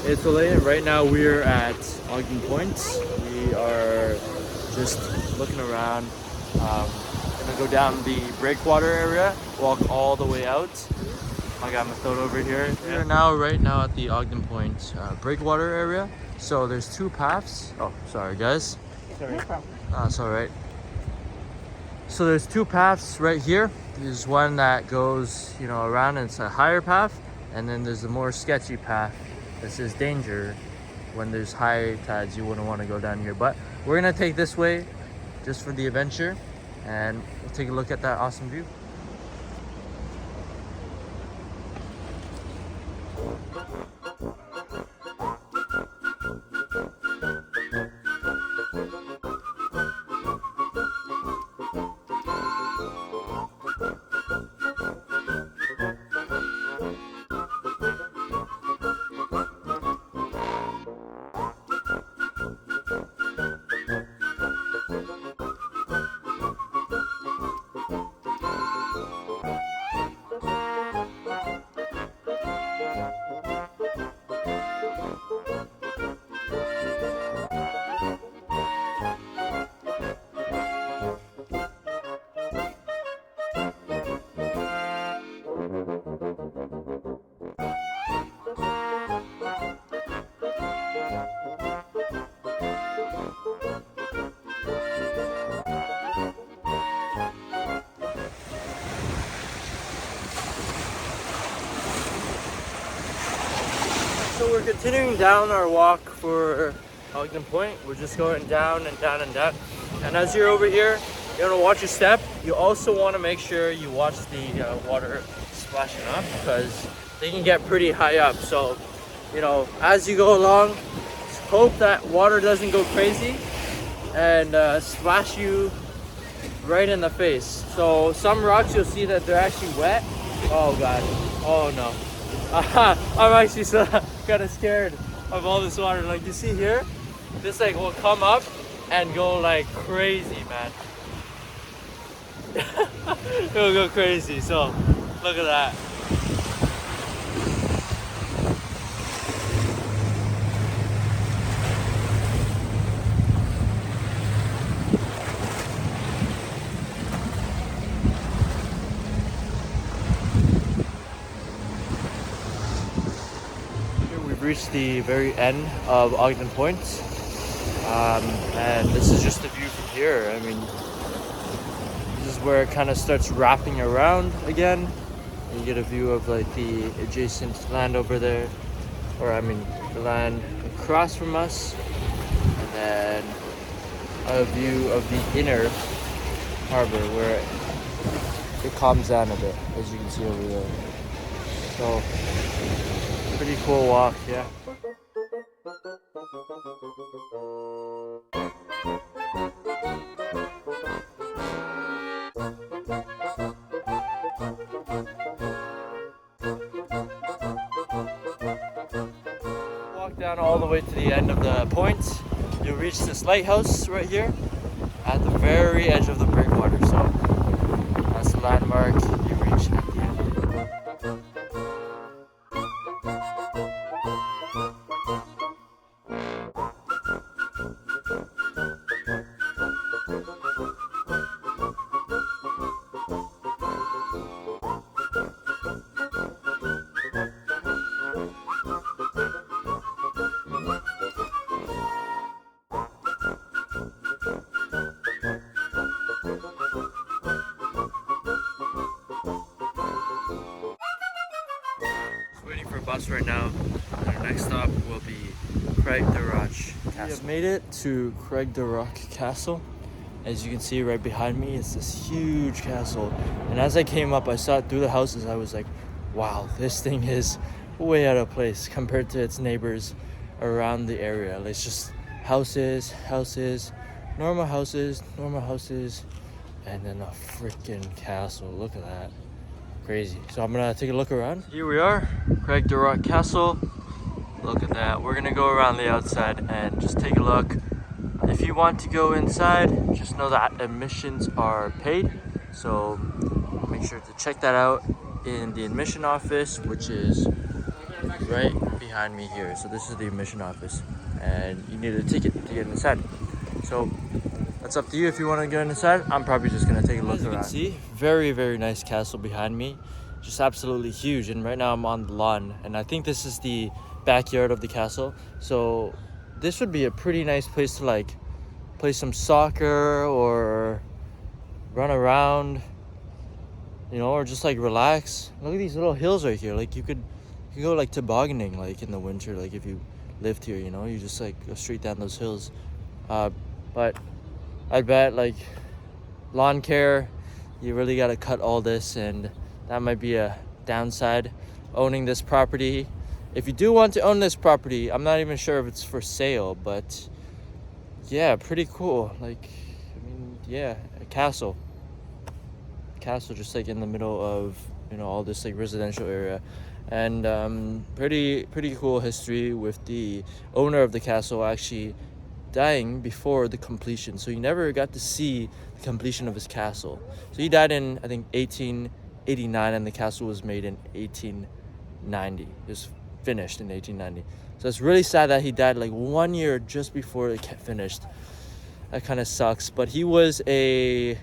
It's Olay, and right now we're at Ogden Point. We are just looking around. Gonna go down the breakwater area, walk all the way out. I got my throat over here. We are now right now at the Ogden Point breakwater area. So there's two paths. Oh, sorry guys. Sorry. No problem. It's all right. So there's two paths right here. There's one that goes, around, and it's a higher path, and then there's a more sketchy path that says danger. When there's high tides, you wouldn't want to go down here. But we're gonna take this way just for the adventure, and we'll take a look at that awesome view. So we're continuing down our walk for Ogden Point. We're just going down and down and down. And as you're over here, you want to watch your step. You also want to make sure you watch the water splashing up, because they can get pretty high up. So, as you go along, hope that water doesn't go crazy and splash you right in the face. So some rocks, you'll see that they're actually wet. Oh God, oh no. I'm actually so kind of scared of all this water. Like you see here, this will come up and go like crazy, man. It'll go crazy. So look at that. Reached the very end of Ogden Point, and this is just the view from here. I mean, this is where it kind of starts wrapping around again. You get a view of like the adjacent land over there, or I mean the land across from us, and then a view of the inner harbor where it calms down a bit, as you can see over there. So pretty cool walk, yeah. Walk down all the way to the end of the point. You'll reach this lighthouse right here at the very edge of the breakwater. So that's the landmark you reach at the end. Waiting for a bus right now. Our next stop will be Craigdarroch Castle. We have made it to Craigdarroch Castle. As you can see right behind me, it's this huge castle. And as I came up, I saw it through the houses. I was like, wow, this thing is way out of place compared to its neighbors around the area. It's just houses, normal houses, and then a freaking castle. Look at that. Crazy. So I'm gonna take a look around. Here we are, Craigdarroch Castle. Look at that. We're gonna go around the outside and just take a look. If you want to go inside, just know that admissions are paid. So make sure to check that out in the admission office, which is right behind me here. So this is the admission office, and you need a ticket to get inside. So that's up to you if you want to go inside. I'm probably just gonna take a look around. As you can see, very nice castle behind me, just absolutely huge. And right now I'm on the lawn, and I think this is the backyard of the castle. So this would be a pretty nice place to like play some soccer or run around, you know, or just like relax. Look at these little hills right here. Like you could go like tobogganing like in the winter, like if you lived here, you know, you just like go straight down those hills. But I bet like lawn care, you really got to cut all this, and that might be a downside owning this property. If you do want to own this property, I'm not even sure if it's for sale, but yeah, pretty cool. Like, I mean, yeah, a castle just like in the middle of, you know, all this like residential area. And pretty cool history with the owner of the castle actually dying before the completion, so he never got to see the completion of his castle. So he died in, I think, 1889, and the castle was made in 1890. It was finished in 1890. So it's really sad that he died like 1 year just before it finished. That kind of sucks. But he was a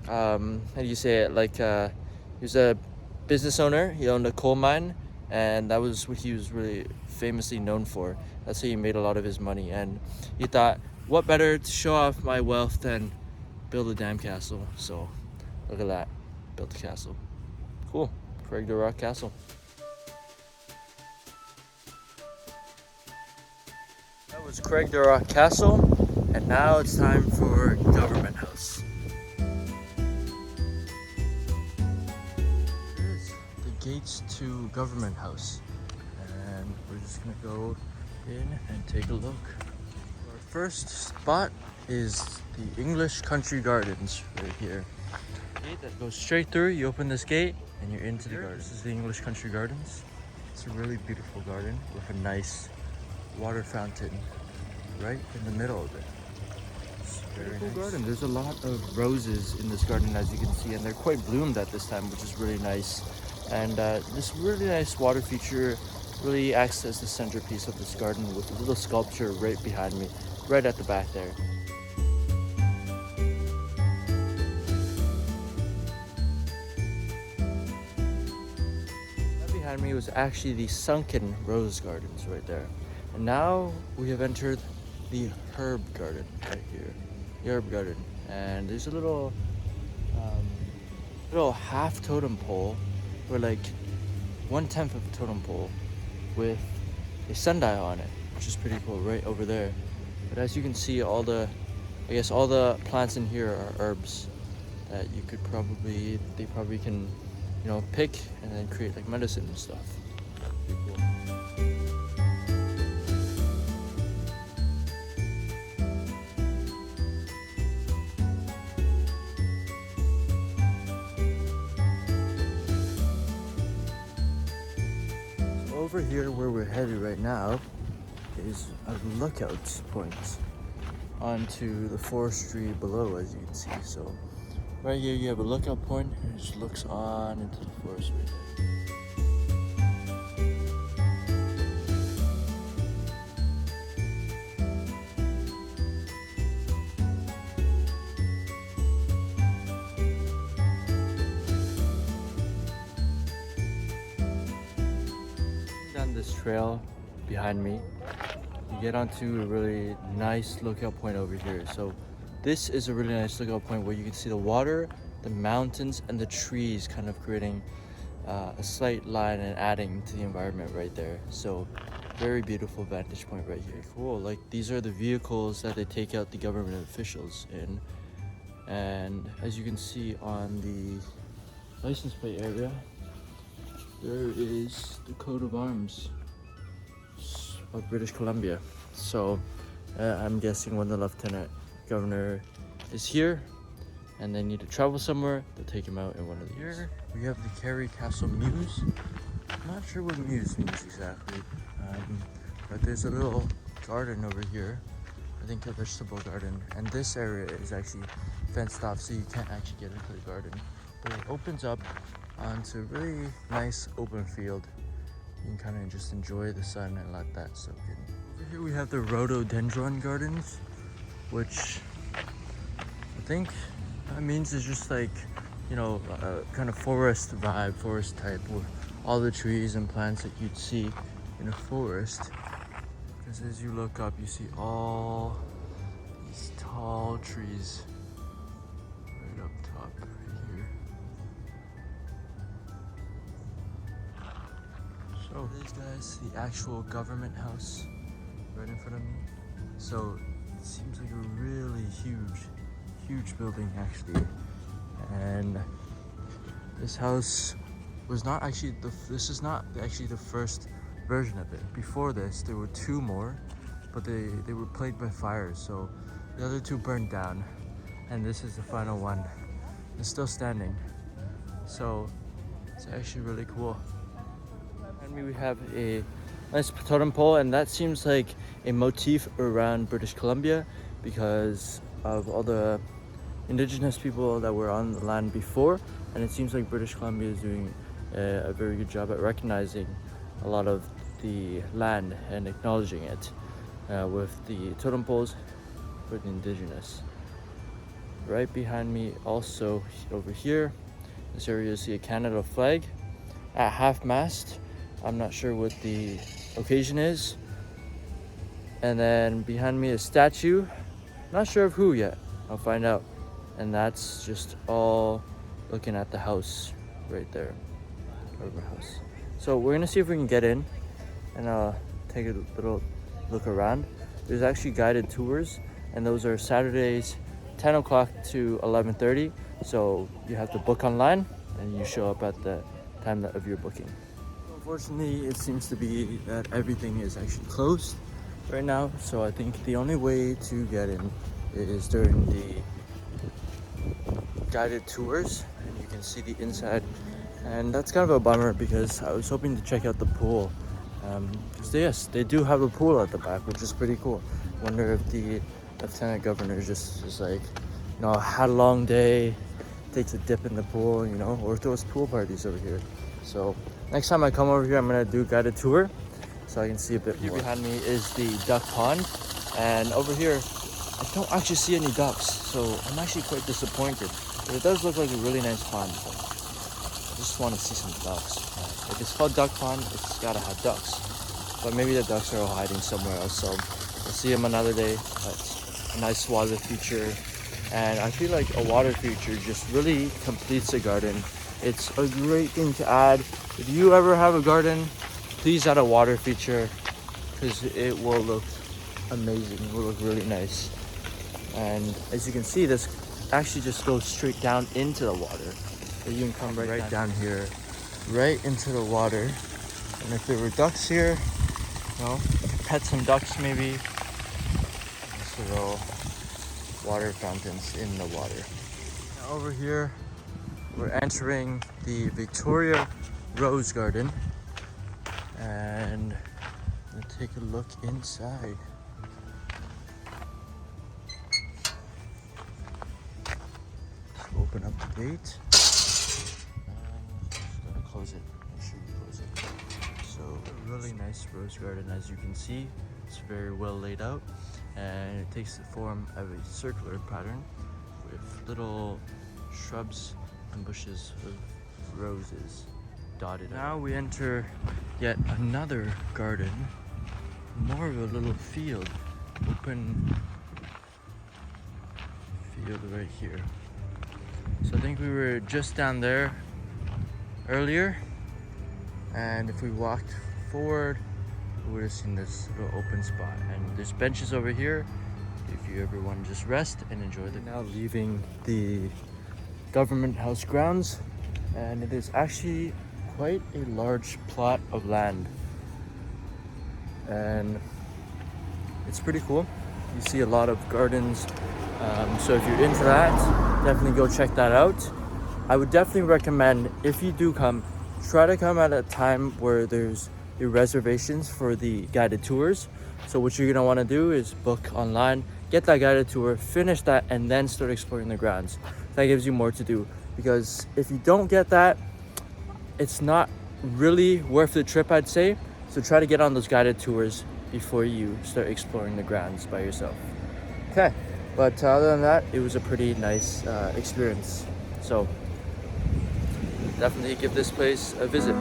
how do you say it, like he was a business owner. He owned a coal mine, and that was what he was really famously known for. That's how he made a lot of his money, and he thought, what better to show off my wealth than build a damn castle. So look at that, built a castle. Cool. Craigdarroch Castle. That was Craigdarroch Castle, and now it's time for Government House. Here's the gates to Government House, and we're just gonna go in and take a look. Our first spot is the English Country Gardens right here. Gate that goes straight through. You open this gate and you're into the garden. This is the English Country Gardens. It's a really beautiful garden with a nice water fountain right in the middle of it. It's a very cool garden. There's a lot of roses in this garden, as you can see, and they're quite bloomed at this time, which is really nice. And this really nice water feature really acts as the centerpiece of this garden, with a little sculpture right behind me, right at the back there. Right behind me was actually the sunken rose gardens right there. And now we have entered the herb garden right here. The herb garden. And there's a little half totem pole, or like 1/10 of a totem pole, with a sundial on it, which is pretty cool, right over there. But as you can see, all the plants in here are herbs that you could they probably can, you know, pick and then create like medicine and stuff. Pretty cool. Over here where we're headed right now is a lookout point onto the forestry below, as you can see. So right here you have a lookout point, and it just looks on into the forest right there. This trail behind me, you get onto a really nice lookout point over here. So this is a really nice lookout point where you can see the water, the mountains, and the trees kind of creating a slight line and adding to the environment right there. So very beautiful vantage point right here. Cool. Like, these are the vehicles that they take out the government officials in, and as you can see on the license plate area, there is the coat of arms of British Columbia. So I'm guessing when the lieutenant governor is here and they need to travel somewhere, they'll take him out in one of these. Here we have the Kerry Castle Mews. I'm not sure what mews means exactly, but there's a little garden over here. I think a vegetable garden, and this area is actually fenced off, so you can't actually get into the garden, but it opens up onto a really nice open field You can kind of just enjoy the sun and let that soak in. Over here we have the rhododendron gardens, which I think that means it's just like, you know, kind of forest vibe, forest type, with all the trees and plants that you'd see in a forest. Because as you look up, you see all these tall trees right up top right here. So these guys, the actual government house right in front of me. So it seems like a really huge building actually. And this house was not actually this is not actually the first version of it. Before this, there were two more, but they were plagued by fires, so the other two burned down, and this is the final one. It's still standing, so it's actually really cool. And we have a nice totem pole, and that seems like a motif around British Columbia because of all the indigenous people that were on the land before, and it seems like British Columbia is doing a very good job at recognizing a lot of the land and acknowledging it with the totem poles for the indigenous. Right behind me, also over here, this area you see a Canada flag at half-mast. I'm not sure what the occasion is. And then behind me a statue, not sure of who yet, I'll find out. And that's just all looking at the house right there, over house. So we're gonna see if we can get in and take a little look around. There's actually guided tours, and those are Saturdays 10 o'clock to 11:30. So you have to book online and you show up at the time of your booking. Unfortunately, it seems to be that everything is actually closed right now. So I think the only way to get in is during the guided tours, and you can see the inside. And that's kind of a bummer because I was hoping to check out the pool. Because yes, they do have a pool at the back, which is pretty cool. Wonder if the lieutenant governor just like, you know, had a long day, takes a dip in the pool, you know, or throws pool parties over here. So next time I come over here, I'm gonna do a guided tour so I can see a bit more. Here behind me is the duck pond, and over here I don't actually see any ducks, so I'm actually quite disappointed. But it does look like a really nice pond. So I just want to see some ducks. If it's called duck pond, it's gotta have ducks. But maybe the ducks are all hiding somewhere else, so we'll see them another day. That's a nice water feature, and I feel like a water feature just really completes the garden. It's a great thing to add. If you ever have a garden, please add a water feature because it will look amazing. It will look really nice. And as you can see, this actually just goes straight down into the water. So you can come right down here, right into the water. And if there were ducks here, well, you could pet some ducks maybe. Nice little water fountains in the water. Now over here, we're entering the Victoria Rose Garden, and we'll take a look inside. Open up the gate. Gotta close it. Make sure you close it. So a really nice rose garden, as you can see. It's very well laid out, and it takes the form of a circular pattern with little shrubs and bushes of roses dotted. Now we enter yet another garden, more of a little field, open field right here. So I think we were just down there earlier, and if we walked forward, we would have seen this little open spot. And there's benches over here if you ever want to just rest and enjoy the. Now leaving the government house grounds, and it is actually quite a large plot of land, and it's pretty cool. You see a lot of gardens, so if you're into that, definitely go check that out. I would definitely recommend, if you do come, try to come at a time where there's your reservations for the guided tours. So what you're gonna want to do is book online, get that guided tour, finish that, and then start exploring the grounds. That gives you more to do, because if you don't get that, it's not really worth the trip, I'd say. So try to get on those guided tours before you start exploring the grounds by yourself. Okay, but other than that, it was a pretty nice experience. So definitely give this place a visit.